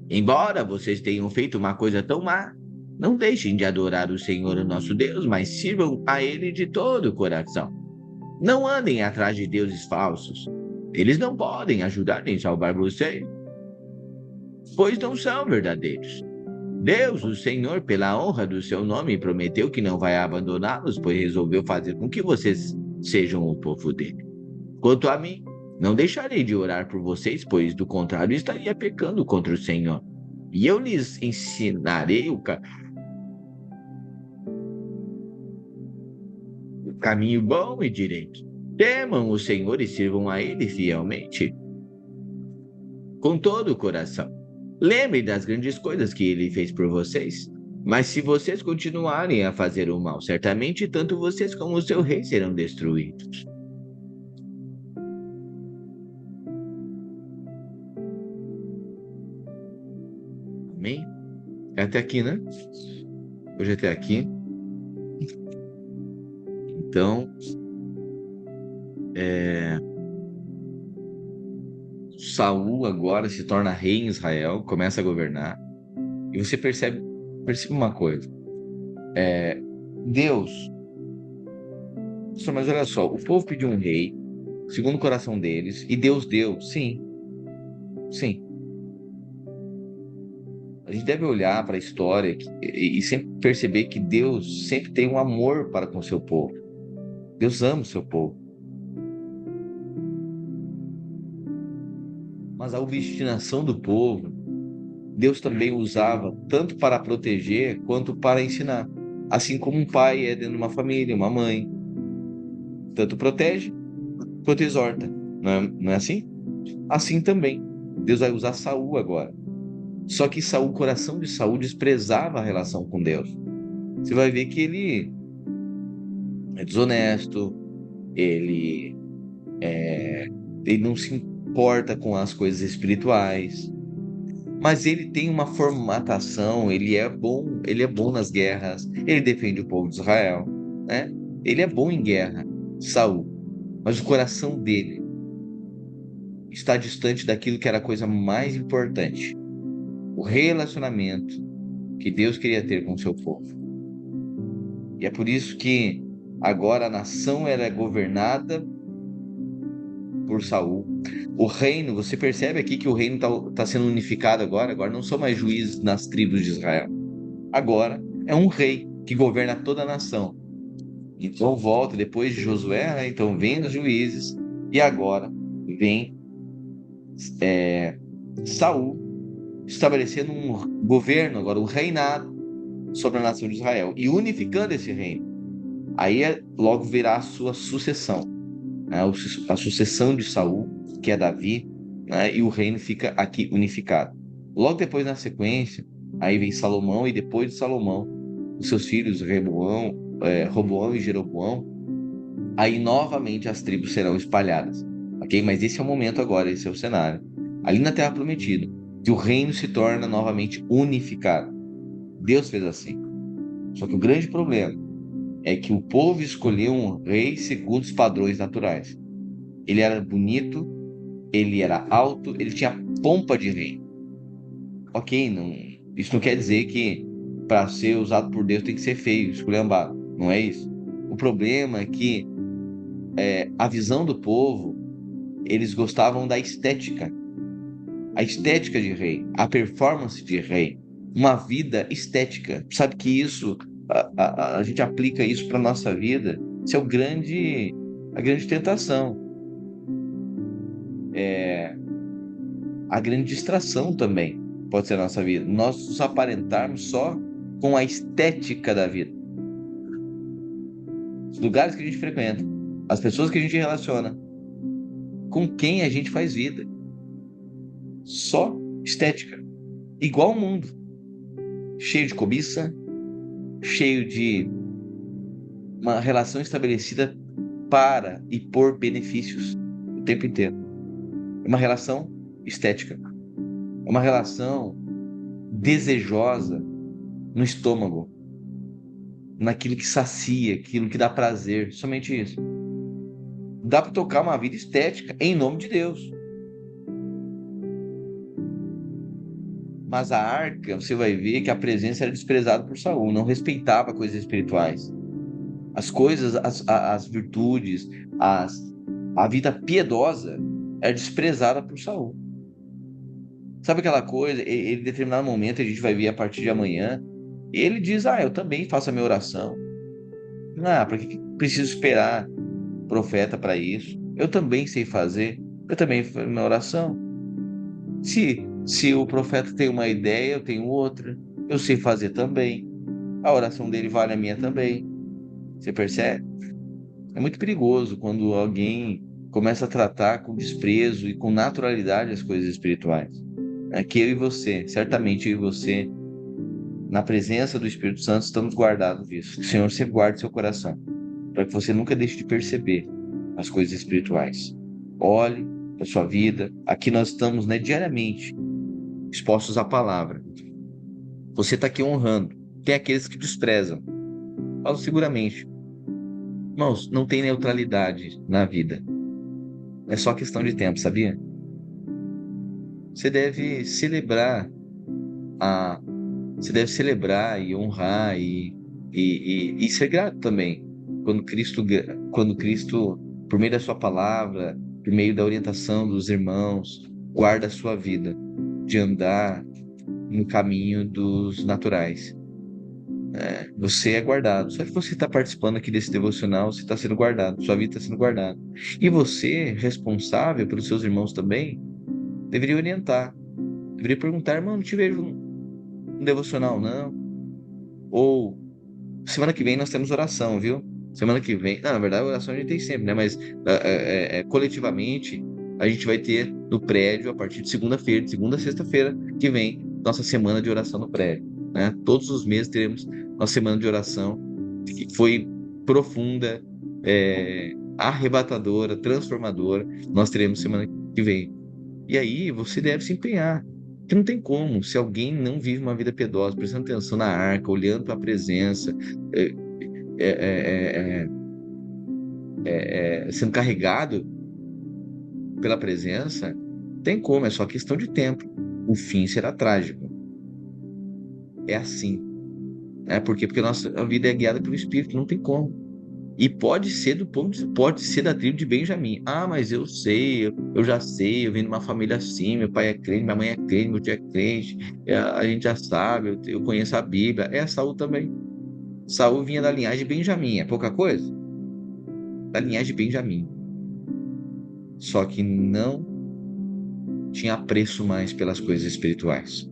Embora vocês tenham feito uma coisa tão má, Não deixem de adorar o Senhor, o nosso Deus, mas sirvam a Ele de todo o coração. Não andem atrás de deuses falsos. Eles não podem ajudar nem salvar vocês, pois não são verdadeiros. Deus, o Senhor, pela honra do seu nome, prometeu que não vai abandoná-los, pois resolveu fazer com que vocês sejam o povo dele. Quanto a mim, não deixarei de orar por vocês, pois do contrário estaria pecando contra o Senhor. E eu lhes ensinarei o caminho bom e direito. Temam o Senhor e sirvam a Ele fielmente, com todo o coração. Lembrem das grandes coisas que Ele fez por vocês. Mas se vocês continuarem a fazer o mal, certamente tanto vocês como o seu rei serão destruídos. Amém? É até aqui, né? Hoje é até aqui. Então, Saul agora se torna rei em Israel, começa a governar. E você percebe uma coisa. Deus, mas olha só, o povo pediu um rei, segundo o coração deles, e Deus deu, sim, sim. A gente deve olhar para a história e sempre perceber que Deus sempre tem um amor para com o seu povo. Deus ama o seu povo. Mas a obstinação do povo, Deus também usava tanto para proteger quanto para ensinar. Assim como um pai é dentro de uma família, uma mãe. Tanto protege quanto exorta. Não é assim? Assim também. Deus vai usar Saul agora. Só que Saul, o coração de Saul desprezava a relação com Deus. Você vai ver que ele é desonesto, ele não se importa com as coisas espirituais, mas ele tem uma formatação, ele é bom nas guerras, ele defende o povo de Israel, né? Ele é bom em guerra, Saul, mas o coração dele está distante daquilo que era a coisa mais importante, o relacionamento que Deus queria ter com o seu povo. E é por isso que agora a nação era governada por Saul. O reino, você percebe aqui que o reino está sendo unificado agora não são mais juízes nas tribos de Israel. Agora é um rei que governa toda a nação. Então volta depois de Josué, né? Então vem os juízes e agora vem Saul estabelecendo um governo, agora um reinado sobre a nação de Israel e unificando esse reino. Aí logo virá a sua sucessão, né? A sucessão de Saul, que é Davi, né? E o reino fica aqui unificado. Logo depois, na sequência, aí vem Salomão e depois de Salomão, os seus filhos Roboão e Jeroboão. Aí novamente as tribos serão espalhadas, ok? Mas esse é o momento agora, esse é o cenário. Ali na Terra Prometida, que o reino se torna novamente unificado. Deus fez assim. Só que o grande problema é que o povo escolheu um rei segundo os padrões naturais. Ele era bonito, ele era alto, ele tinha pompa de rei. Ok, isso não quer dizer que para ser usado por Deus tem que ser feio, esculhambado. Não é isso. O problema é que a visão do povo, eles gostavam da estética. A estética de rei, a performance de rei, uma vida estética. Sabe que isso, a gente aplica isso para a nossa vida. Isso é a grande tentação. A grande distração também pode ser a nossa vida. Nós nos aparentarmos só com a estética da vida. Os lugares que a gente frequenta, as pessoas que a gente relaciona, com quem a gente faz vida. Só estética. Igual o mundo. Cheio de cobiça, cheio de uma relação estabelecida para e por benefícios o tempo inteiro. É uma relação estética. É uma relação desejosa no estômago, naquilo que sacia, aquilo que dá prazer, somente isso. Dá para tocar uma vida estética em nome de Deus. Mas a arca, você vai ver que a presença era desprezada por Saul, não respeitava coisas espirituais. As coisas, as virtudes, as, a vida piedosa era desprezada por Saul. Sabe aquela coisa? Ele, em determinado momento, a gente vai ver a partir de amanhã, ele diz: Ah, eu também faço a minha oração. Ah, para que preciso esperar profeta para isso? Eu também sei fazer, eu também faço minha oração. Se o profeta tem uma ideia, eu tenho outra. Eu sei fazer também. A oração dele vale a minha também. Você percebe? É muito perigoso quando alguém começa a tratar com desprezo e com naturalidade as coisas espirituais. É que eu e você, certamente eu e você, na presença do Espírito Santo, estamos guardados disso. Que o Senhor sempre guarde seu coração, para que você nunca deixe de perceber as coisas espirituais. Olhe para sua vida. Aqui nós estamos, né, diariamente expostos à palavra. Você está aqui honrando. Tem aqueles que desprezam. Falo seguramente. Irmãos, não tem neutralidade na vida. É só questão de tempo, sabia? Você deve celebrar a, você deve celebrar e honrar e ser grato também quando Cristo, por meio da sua palavra, por meio da orientação dos irmãos, guarda a sua vida de andar no caminho dos naturais. Você é guardado. Só que você está participando aqui desse devocional, você está sendo guardado, sua vida está sendo guardada. E você, responsável pelos seus irmãos também, deveria orientar, deveria perguntar: irmão, não te vejo no devocional, não. Ou semana que vem nós temos oração, viu? Semana que vem, não, na verdade, oração a gente tem sempre, né? Mas coletivamente a gente vai ter no prédio a partir de segunda-feira, de segunda a sexta-feira que vem, nossa semana de oração no prédio, né? Todos os meses teremos nossa semana de oração, que foi profunda, arrebatadora, transformadora. Nós teremos semana que vem. E aí você deve se empenhar. Que não tem como, se alguém não vive uma vida piedosa, prestando atenção na arca, olhando para a presença, é, é, é, sendo carregado pela presença, tem como, é só questão de tempo. O fim será trágico. É assim. Porque a nossa vida é guiada pelo Espírito, não tem como. E pode ser da tribo de Benjamim. Ah, mas eu sei, eu já sei, eu venho de uma família assim, meu pai é crente, minha mãe é crente, meu tio é crente, a gente já sabe, eu conheço a Bíblia. Saul também. Saul vinha da linhagem de Benjamim, é pouca coisa? Da linhagem de Benjamim. Só que não tinha apreço mais pelas coisas espirituais.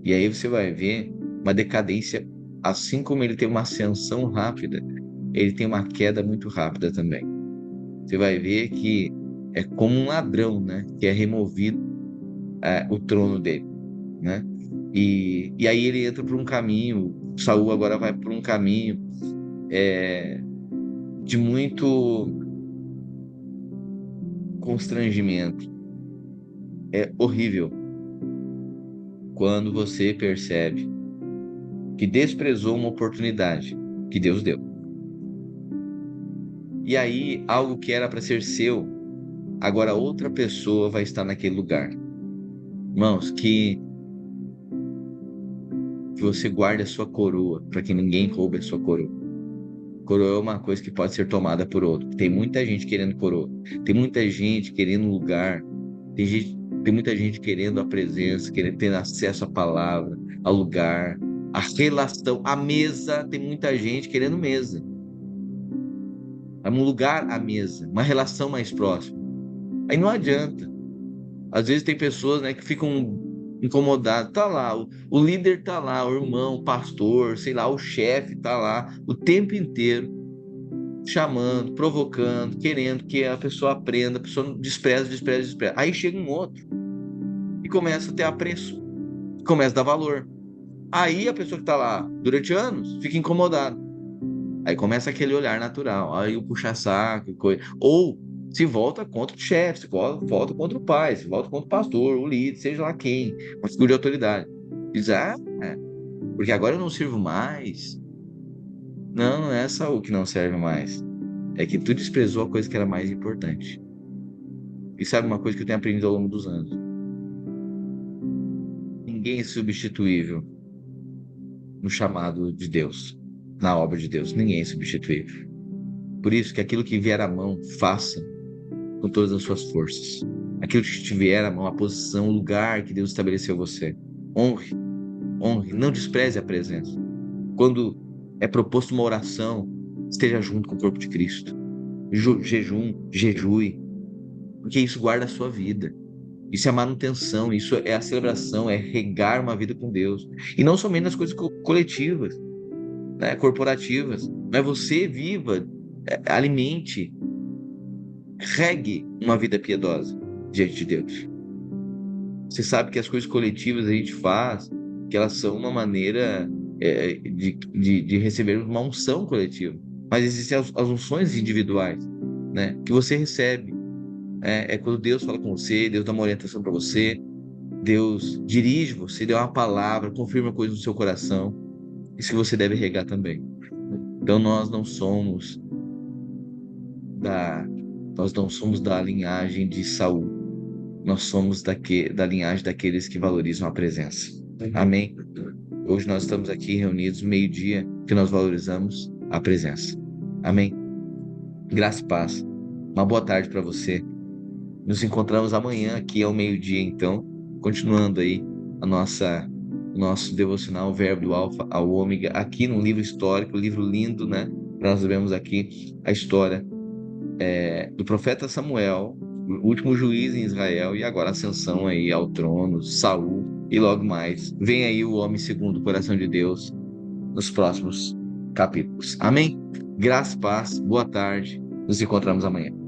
E aí você vai ver uma decadência, assim como ele tem uma ascensão rápida, ele tem uma queda muito rápida também. Você vai ver que é como um ladrão, né? Que é removido o trono dele, né? E aí ele entra por um caminho, Saul agora vai por um caminho de muito constrangimento. É horrível quando você percebe que desprezou uma oportunidade que Deus deu. E aí, algo que era para ser seu, agora outra pessoa vai estar naquele lugar. Irmãos, que você guarde a sua coroa, para que ninguém roube a sua coroa. Coroa é uma coisa que pode ser tomada por outro. Tem muita gente querendo coroa. Tem muita gente querendo lugar. Tem muita gente querendo a presença, querendo ter acesso à palavra, ao lugar, à relação, à mesa. Tem muita gente querendo mesa. É um lugar à mesa, uma relação mais próxima. Aí não adianta. Às vezes tem pessoas, né, que ficam incomodadas. Tá lá, o líder tá lá, o irmão, o pastor, sei lá, o chefe tá lá o tempo inteiro chamando, provocando, querendo que a pessoa aprenda, a pessoa despreza. Aí chega um outro e começa a ter apreço, começa a dar valor. Aí a pessoa que tá lá durante anos fica incomodada. Aí começa aquele olhar natural, aí o puxa-saco, coisa. Ou se volta contra o chefe, se volta contra o pai, se volta contra o pastor, o líder, seja lá quem, uma figura de autoridade. Diz: porque agora eu não sirvo mais. Não, não é Saul que não serve mais. É que tu desprezou a coisa que era mais importante. E sabe uma coisa que eu tenho aprendido ao longo dos anos? ninguém é substituível no chamado de Deus, na obra de Deus. Ninguém é substituível. Por isso que aquilo que vier à mão, faça com todas as suas forças. Aquilo que te vier à mão, a posição, o lugar que Deus estabeleceu você. Honre, honre, não despreze a presença. Quando é proposto uma oração, esteja junto com o corpo de Cristo. Jejue, porque isso guarda a sua vida. Isso é a manutenção, isso é a celebração, é regar uma vida com Deus. E não somente nas coisas coletivas, né, corporativas, mas você viva, alimente, regue uma vida piedosa diante de Deus. Você sabe que as coisas coletivas a gente faz, que elas são uma maneira de receber uma unção coletiva. Mas existem as unções individuais, né, que você recebe. É quando Deus fala com você, Deus dá uma orientação para você, Deus dirige você, dá uma palavra, confirma coisas no seu coração. Isso que você deve regar também. Então nós não somos da, nós não somos da linhagem de Saul. Nós somos da linhagem daqueles que valorizam a presença. Amém? Hoje nós estamos aqui reunidos, meio-dia, que nós valorizamos a presença. Amém? Graça e paz. Uma boa tarde para você. Nos encontramos amanhã aqui ao meio-dia, então, continuando aí o nosso devocional Verbo do Alfa ao Ômega, aqui num livro histórico, livro lindo, né? Nós vemos aqui a história do profeta Samuel, o último juiz em Israel, e agora a ascensão aí ao trono, Saul, e logo mais. Vem aí o homem segundo o coração de Deus nos próximos capítulos. Amém? Graça e paz, boa tarde, nos encontramos amanhã.